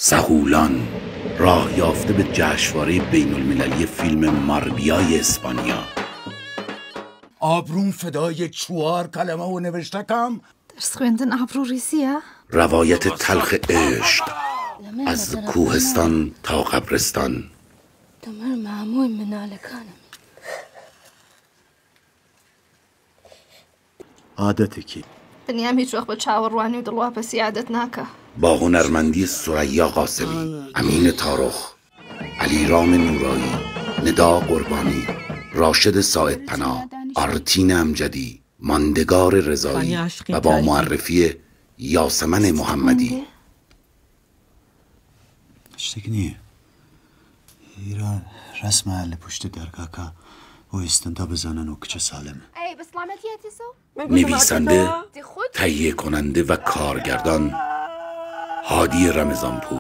سهولان راه یافته به جشنواره بین المللی فیلم ماربیای اسپانیا. آبروم فدای 4 کلمه و نوشتکم. درس خوێندن ئابروو روایت تلخ عشق از کوهستان تا قبرستان. تمر معموی منالکانم. عادتێکی دنیام هیچ وەخت بە چاوەڕوانی و دڵواپەسی عادەت ناکە. با هنرمندی ثریا قاسمی، امین تارخ، علیرام نورایی، ندا قربانی، راشد ساعدپناه، آرتین امجدی، ماندگار رضایی و با معرفی یاسمن محمدی. شتێک نییە. ایران رسم اهل پشت درگاکە و ئێستندا بزنن و کچە سالم. نویسنده، تهیه کننده و کارگردان هادی رمضانپور.